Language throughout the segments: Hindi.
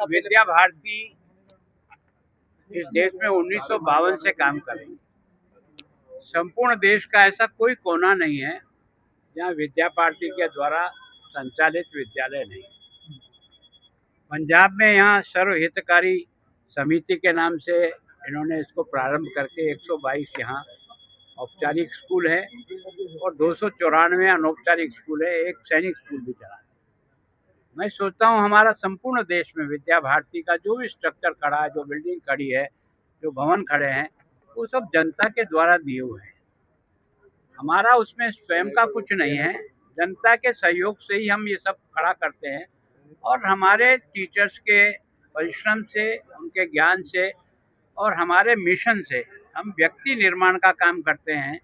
विद्या भारती इस देश में 1952 से काम कर रही है। संपूर्ण देश का ऐसा कोई कोना नहीं है जहाँ विद्या भारती के द्वारा संचालित विद्यालय नहीं। पंजाब में यहाँ सर्व हितकारी समिति के नाम से इन्होंने इसको प्रारंभ करके 122 यहाँ औपचारिक स्कूल है और 294 अनौपचारिक स्कूल है, एक सैनिक स्कूल भी चला है। मैं सोचता हूँ हमारा संपूर्ण देश में विद्या भारती का जो भी स्ट्रक्चर खड़ा है, जो बिल्डिंग खड़ी है, जो भवन खड़े हैं, वो सब जनता के द्वारा दिए हुए हैं। हमारा उसमें स्वयं का कुछ नहीं है, जनता के सहयोग से ही हम ये सब खड़ा करते हैं और हमारे टीचर्स के परिश्रम से, उनके ज्ञान से और हमारे मिशन से हम व्यक्ति निर्माण का काम करते हैं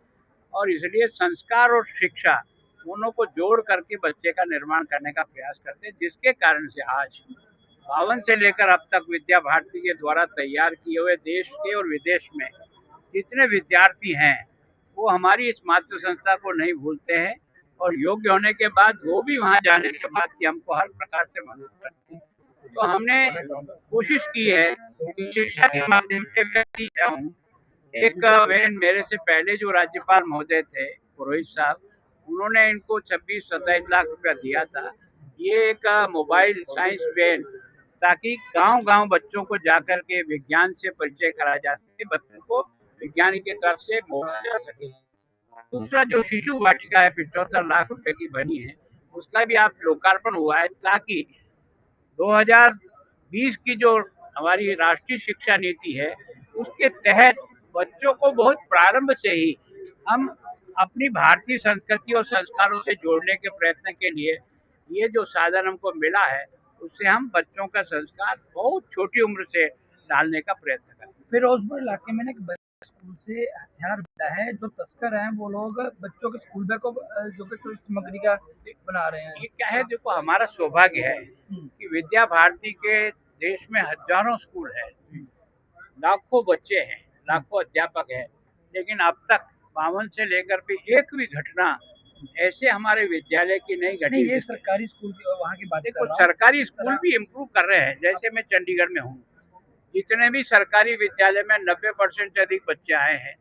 और इसलिए संस्कार और शिक्षा दोनों को जोड़ करके बच्चे का निर्माण करने का प्रयास करते हैं, जिसके कारण से आज 52 से लेकर अब तक विद्या भारती के द्वारा तैयार किए हुए देश के और विदेश में जितने विद्यार्थी हैं वो हमारी इस मातृ संस्था को नहीं भूलते हैं और योग्य होने के बाद वो भी वहाँ जाने के बाद कि हमको हर प्रकार से मदद करते हैं। तो हमने कोशिश की है कि शिक्षा के माध्यम से व्यक्ति जाऊँ। एक बहन मेरे से पहले जो राज्यपाल महोदय थे पुरोहित साहब, उन्होंने इनको 26-27 लाख रुपया दिया था। ये एक मोबाइल साइंस वैन, ताकि गांव-गांव बच्चों को जाकर के विज्ञान से परिचय कराया जा सके, बच्चों को विज्ञान की तरफ से मोड़ा जा सके। दूसरा जो शिशु वाटिका है 75 लाख रुपए की बनी है, उसका भी आप लोकार्पण हुआ है, ताकि 2020 की जो हमारी राष्ट्रीय शिक्षा नीति है उसके तहत बच्चों को बहुत प्रारंभ से ही हम अपनी भारतीय संस्कृति और संस्कारों से जोड़ने के प्रयत्न के लिए ये जो साधन हमको मिला है उससे हम बच्चों का संस्कार बहुत छोटी उम्र से डालने का प्रयत्न करते हैं। फिरोजपुर इलाके में एक स्कूल से हथियार मिला है, जो तस्कर हैं वो लोग बच्चों के स्कूल बैग को जो कि सामग्री का बना रहे हैं। ये क्या है, देखो हमारा सौभाग्य है कि विद्या भारती के देश में हजारों स्कूल है, लाखों बच्चे हैं, लाखों अध्यापक हैं, लेकिन अब तक 52 से लेकर के एक भी घटना ऐसे हमारे विद्यालय की नहीं घटी। ये सरकारी स्कूल की वहाँ की बात देखो, सरकारी स्कूल भी इम्प्रूव कर रहे हैं। जैसे मैं चंडीगढ़ में हूँ, जितने भी सरकारी विद्यालय में 90% से अधिक बच्चे आए हैं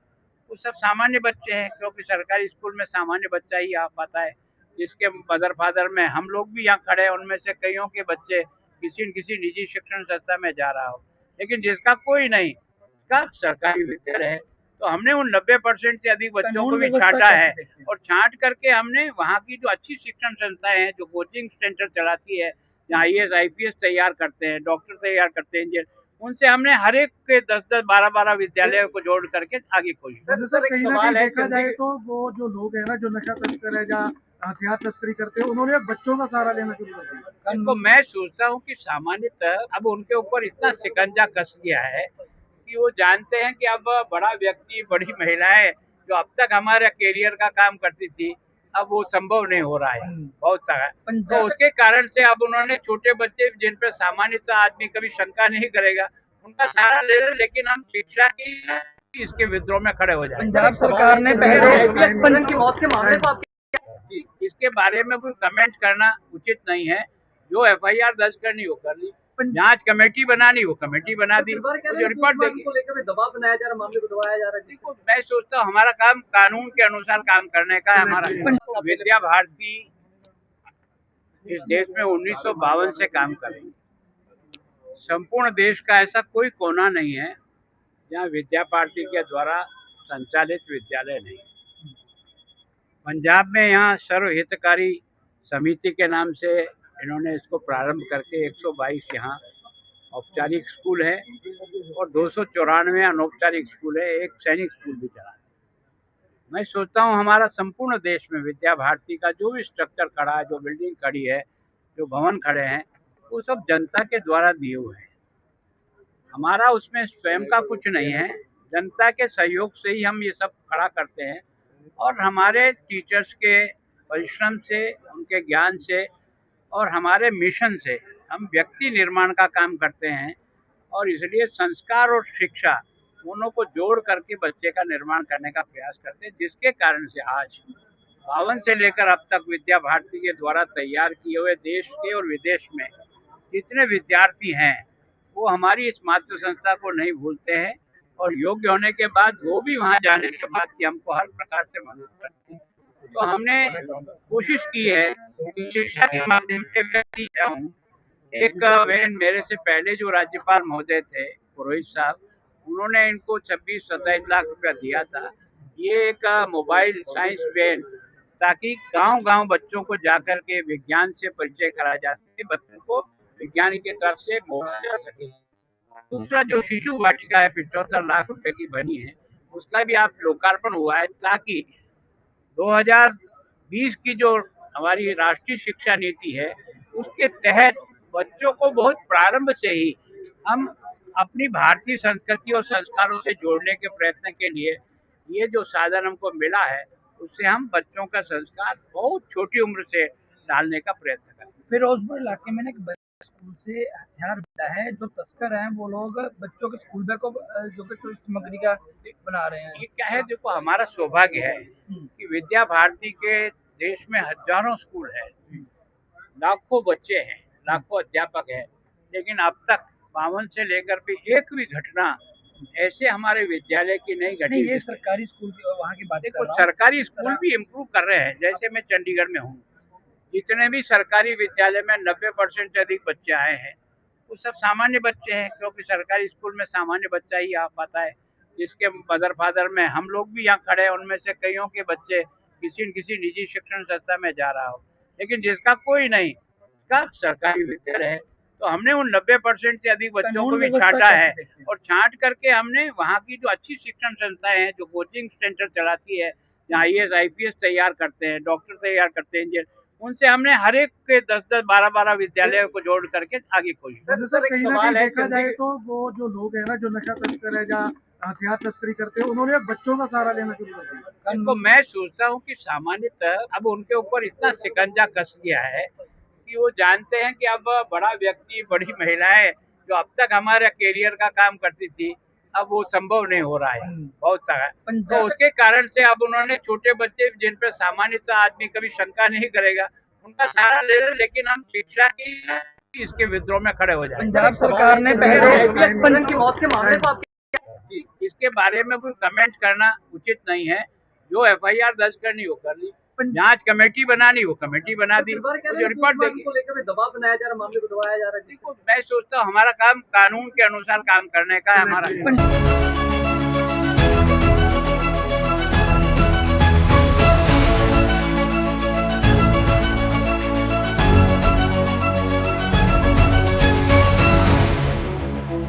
वो सब सामान्य बच्चे हैं, क्योंकि सरकारी स्कूल में सामान्य बच्चा ही आ पाता है, जिसके मदर फादर में हम लोग भी यहाँ खड़े हैं, उनमें से कईयों के बच्चे किसी न किसी निजी शिक्षण संस्था में जा रहा हो, लेकिन जिसका कोई नहीं, उसका सरकारी विद्यालय है। तो हमने उन 90% से अधिक बच्चों को भी छांटा है और छांट करके हमने वहाँ की जो अच्छी शिक्षण संस्थाएं हैं, जो कोचिंग सेंटर चलाती है, जहाँ IAS IPS तैयार करते हैं, डॉक्टर तैयार करते हैं, इंजीनियर, उनसे हमने हर एक के 10-10, 12-12 विद्यालयों को जोड़ करके आगे कोशिश। सर एक सवाल है, देखा जाए तो वो जो लोग हैं ना, जो नशा तस्कर है या हथियार तस्करी करते हैं, उन्होंने बच्चों का सहारा लेना शुरू कर दिया। इनको मैं सोचता हूँ कि सामान्यतः अब उनके ऊपर इतना शिकंजा कस गया है कि वो जानते हैं कि अब बड़ा व्यक्ति, बड़ी महिलाएं जो अब तक हमारे कैरियर का काम करती थी, अब वो संभव नहीं हो रहा है बहुत सारा। तो उसके कारण से अब उन्होंने छोटे बच्चे जिन पर सामान्यतः आदमी कभी शंका नहीं करेगा, उनका सहारा ले रहे, लेकिन हम शिक्षा की इसके विद्रोह में खड़े हो जाए। पंजाब सरकार ने पहले की मौत के मामले को इसके बारे में कोई कमेंट करना उचित नहीं है। जो FIR दर्ज करनी वो कर ली, जांच कमेटी बनानी वो कमेटी बना दी, जो रिपोर्ट देगी। दबाव बनाया जा रहा है, मामले को दबाया जा रहा है। देखो, मैं सोचता हूँ हमारा काम कानून के अनुसार काम करने का है। हमारा विद्या भारती इस देश में 1952 से काम कर रही है। संपूर्ण देश का ऐसा कोई कोना नहीं है जहाँ विद्या भारती के द्वारा संचालित विद्यालय नहीं। पंजाब में यहाँ सर्व हितकारी समिति के नाम से इन्होंने इसको प्रारंभ करके 122 यहाँ औपचारिक स्कूल है और 294 अनौपचारिक स्कूल है, एक सैनिक स्कूल भी चला है। मैं सोचता हूँ हमारा संपूर्ण देश में विद्या भारती का जो भी स्ट्रक्चर खड़ा है, जो बिल्डिंग खड़ी है, जो भवन खड़े हैं, वो सब जनता के द्वारा दिए हुए हैं। हमारा उसमें स्वयं का कुछ नहीं है, जनता के सहयोग से ही हम ये सब खड़ा करते हैं और हमारे टीचर्स के परिश्रम से, उनके ज्ञान से और हमारे मिशन से हम व्यक्ति निर्माण का काम करते हैं और इसलिए संस्कार और शिक्षा दोनों को जोड़ करके बच्चे का निर्माण करने का प्रयास करते हैं, जिसके कारण से आज 52 से लेकर अब तक विद्या भारती के द्वारा तैयार किए हुए देश के और विदेश में जितने विद्यार्थी हैं वो हमारी इस मातृ संस्था को नहीं भूलते हैं और योग्य होने के बाद वो भी वहाँ जाने के बाद कि हमको हर प्रकार से मदद करते हैं। तो हमने कोशिश की है कि शिक्षा के माध्यम से व्यक्ति जाऊं। एक बहन मेरे से पहले जो राज्यपाल महोदय थे पुरोहित साहब, उन्होंने इनको 26-27 लाख रुपया दिया था। ये एक मोबाइल साइंस वैन, ताकि गांव-गांव बच्चों को जाकर के विज्ञान से परिचय कराया जा सके, बच्चों को विज्ञान की तरफ से मोड़ा जा सके। दूसरा जो शिशु वाटिका है 75 लाख रुपए की बनी है, उसका भी आप लोकार्पण हुआ है, ताकि 2020 की जो हमारी राष्ट्रीय शिक्षा नीति है उसके तहत बच्चों को बहुत प्रारंभ से ही हम अपनी भारतीय संस्कृति और संस्कारों से जोड़ने के प्रयत्न के लिए ये जो साधन हमको मिला है उससे हम बच्चों का संस्कार बहुत छोटी उम्र से डालने का प्रयत्न करते हैं। फिरोजपुर इलाके में ना एक स्कूल से हथियार मिला है, जो तस्कर हैं वो लोग बच्चों के स्कूल बैग को जो कि सामग्री का बना रहे हैं। ये क्या है, देखो हमारा सौभाग्य है कि विद्या भारती के देश में हजारों स्कूल है, लाखों बच्चे हैं, लाखों अध्यापक हैं, लेकिन अब तक 52 से लेकर के एक भी घटना ऐसे हमारे विद्यालय की नहीं घटी। ये सरकारी स्कूल की वहाँ की बात देखो सरकारी स्कूल भी इम्प्रूव कर रहे हैं। जैसे मैं चंडीगढ़ में हूँ, जितने भी सरकारी विद्यालय में 90% से अधिक बच्चे आए हैं वो सब सामान्य बच्चे हैं, क्योंकि सरकारी स्कूल में सामान्य बच्चा ही आ पाता है, जिसके मदर फादर में हम लोग भी यहाँ खड़े हैं, उनमें से कईयों के बच्चे किसी न किसी निजी शिक्षण संस्था में जा रहा हो, लेकिन जिसका कोई नहीं, उसका सरकारी विद्यालय है। तो हमने उन 90% से अधिक बच्चों को भी छांटा है और छांट करके हमने वहाँ की जो अच्छी शिक्षण संस्थाएं हैं, जो कोचिंग सेंटर चलाती है, जहाँ IAS IPS तैयार करते हैं, डॉक्टर तैयार करते हैं, इंजीनियर, उनसे हमने हर एक के 10-10, 12-12 विद्यालयों को जोड़ करके आगे कोशिश। सर एक सवाल है, देखा जाए तो वो जो लोग हैं ना, जो नशा तस्कर है या हथियार तस्करी करते हैं, उन्होंने बच्चों का सहारा लेना शुरू कर दिया। इनको मैं सोचता हूँ कि सामान्यतः अब उनके ऊपर इतना शिकंजा कस गया है कि वो जानते हैं कि अब बड़ा व्यक्ति, बड़ी महिलाएं जो अब तक हमारे कैरियर का काम करती थी, अब वो संभव नहीं हो रहा है बहुत सारा। तो उसके कारण से अब उन्होंने छोटे बच्चे जिन पर सामान्यतः आदमी कभी शंका नहीं करेगा, उनका सहारा ले रहे, लेकिन हम शिक्षा की इसके विद्रोह में खड़े हो जाए। पंजाब सरकार ने पहले की मौत के मामले को आपकी इसके बारे में कोई कमेंट करना उचित नहीं है। जो FIR दर्ज करनी वो कर ली, जांच कमेटी बनानी वो कमेटी बना दी, जो रिपोर्ट देगी। को लेकर दबाव बनाया जा रहा है, मामले को दबाया जा रहा है। देखो मैं सोचता हूँ हमारा काम कानून के अनुसार काम करने का है हमारा।